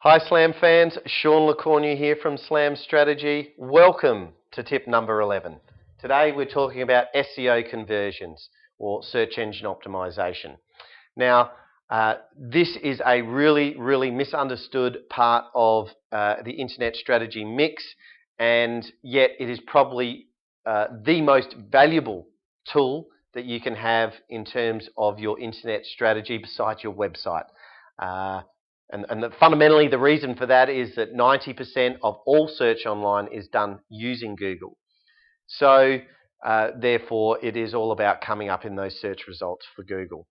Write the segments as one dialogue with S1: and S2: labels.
S1: Hi Slam fans, Sean LeCornu here from Slam Strategy. Welcome to tip number 11. Today we're talking about SEO conversions or search engine optimization. Now this is a really misunderstood part of the internet strategy mix, and yet it is probably the most valuable tool that you can have in terms of your internet strategy besides your website. Fundamentally, the reason for that is that 90% of all search online is done using Google. So, therefore, it is all about coming up in those search results for Google.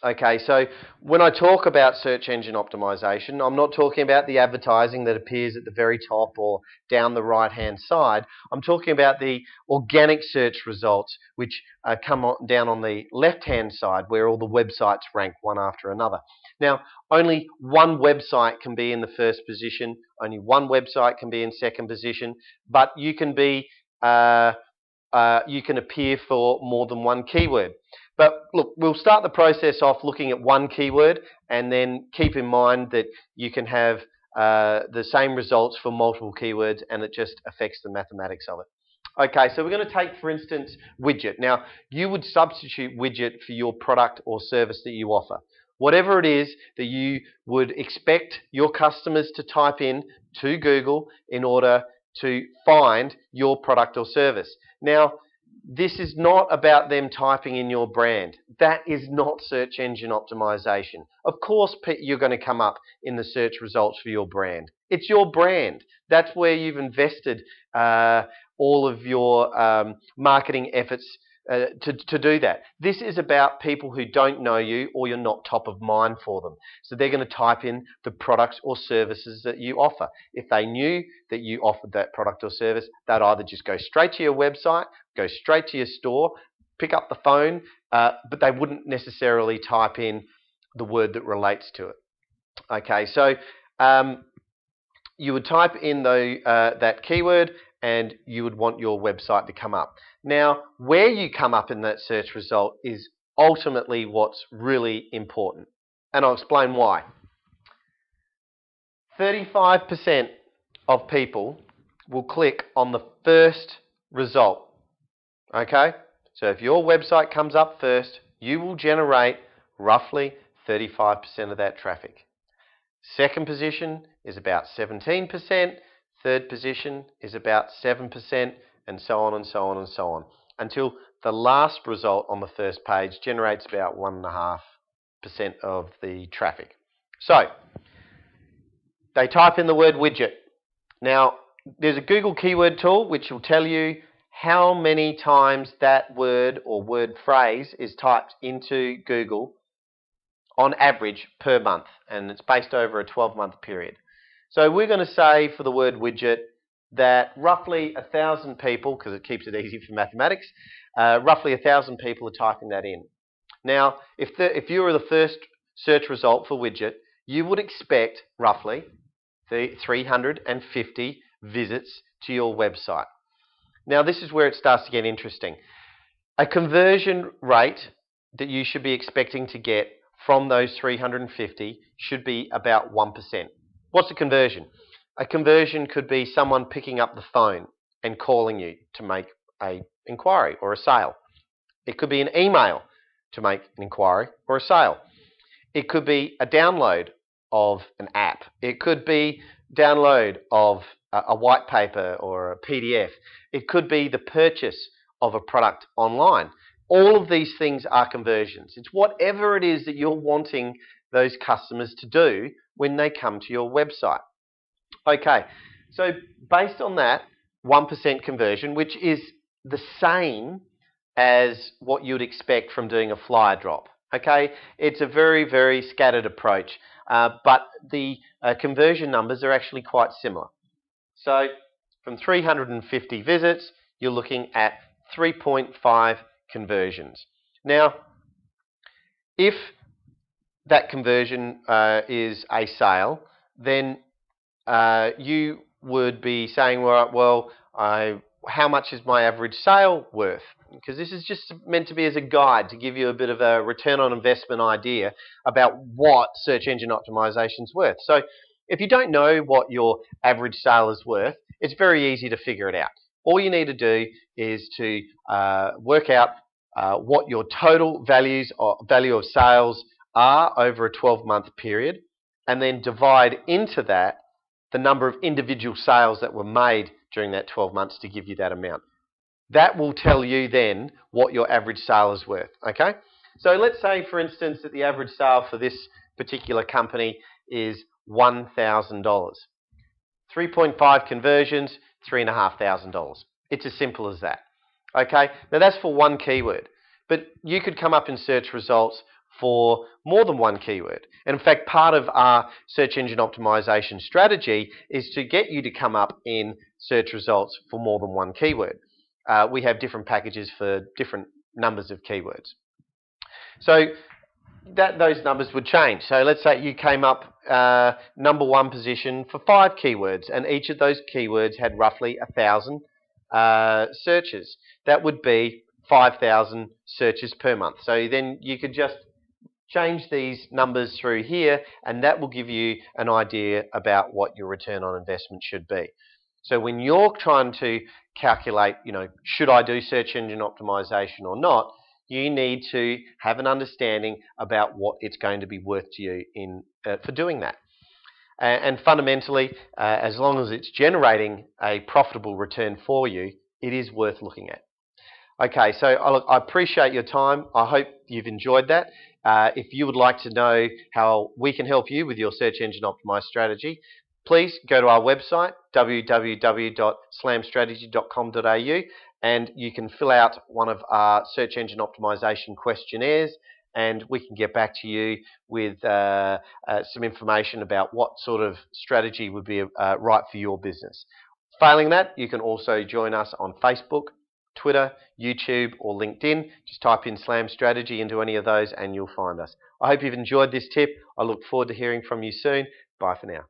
S1: Okay, so when I talk about search engine optimization, I'm not talking about the advertising that appears at the very top or down the right-hand side. I'm talking about the organic search results, which come down on the left-hand side, where all the websites rank one after another. Now, only one website can be in the first position, only one website can be in second position, but you can be you can appear for more than one keyword. But look, we'll start the process off looking at one keyword, and then keep in mind that you can have the same results for multiple keywords, and it just affects the mathematics of it. Okay, so we're going to take, for instance, widget. Now, you would substitute widget for your product or service that you offer. Whatever it is that you would expect your customers to type in to Google in order to find your product or service. Now, this is not about them typing in your brand. That is not search engine optimization. Of course, you're going to come up in the search results for your brand. It's your brand. That's where you've invested all of your marketing efforts to do that. This is about people who don't know you, or you're not top of mind for them. So they're going to type in the products or services that you offer. If they knew that you offered that product or service, they'd either just go straight to your website, go straight to your store, pick up the phone, but they wouldn't necessarily type in the word that relates to it. Okay, so you would type in that keyword, and you would want your website to come up. Now, where you come up in that search result is ultimately what's really important, and I'll explain why. 35% of people will click on the first result. Okay, so if your website comes up first, you will generate roughly 35% of that traffic. Second position is about 17%. Third position is about 7%, and so on and so on and so on, until the last result on the first page generates about 1.5% of the traffic. So, they type in the word widget. Now, there's a Google keyword tool which will tell you how many times that word or word phrase is typed into Google on average per month, and it's based over a 12-month period. So we're going to say for the word widget that roughly 1,000 people, because it keeps it easy for mathematics, roughly 1,000 people are typing that in. Now, if you were the first search result for widget, you would expect roughly 350 visits to your website. Now, this is where it starts to get interesting. A conversion rate that you should be expecting to get from those 350 should be about 1%. What's a conversion? A conversion could be someone picking up the phone and calling you to make an inquiry or a sale. It could be an email to make an inquiry or a sale. It could be a download of an app. It could be download of a white paper or a PDF. It could be the purchase of a product online. All of these things are conversions. It's whatever it is that you're wanting those customers to do when they come to your website. Okay, so based on that 1% conversion, which is the same as what you'd expect from doing a flyer drop. Okay, it's a very scattered approach, but the conversion numbers are actually quite similar. So from 350 visits, you're looking at 3.5 conversions. Now, if that conversion is a sale, then you would be saying, well, how much is my average sale worth? Because this is just meant to be as a guide to give you a bit of a return on investment idea about what search engine optimization is worth. So If you don't know what your average sale is worth, it's very easy to figure it out. All you need to do is to work out what your total value of sales are over a 12-month period, and then divide into that the number of individual sales that were made during that 12 months to give you that amount. That will tell you then what your average sale is worth, okay? So let's say, for instance, that the average sale for this particular company is $1,000. 3.5 conversions, $3,500. It's as simple as that, okay? Now that's for one keyword, but you could come up in search results for more than one keyword. And in fact, part of our search engine optimization strategy is to get you to come up in search results for more than one keyword. We have different packages for different numbers of keywords. So those numbers would change. So let's say you came up number one position for 5 keywords, and each of those keywords had roughly 1,000 searches. That would be 5,000 searches per month. So then you could just change these numbers through here, and that will give you an idea about what your return on investment should be. So when you're trying to calculate, should I do search engine optimization or not, you need to have an understanding about what it's going to be worth to you for doing that. And fundamentally, as long as it's generating a profitable return for you, it is worth looking at. Okay, so I appreciate your time. I hope you've enjoyed that. If you would like to know how we can help you with your search engine optimized strategy, please go to our website, www.slamstrategy.com.au, and you can fill out one of our search engine optimization questionnaires, and we can get back to you with some information about what sort of strategy would be right for your business. Failing that, you can also join us on Facebook, Twitter, YouTube, or LinkedIn. Just type in Slam Strategy into any of those and you'll find us. I hope you've enjoyed this tip. I look forward to hearing from you soon. Bye for now.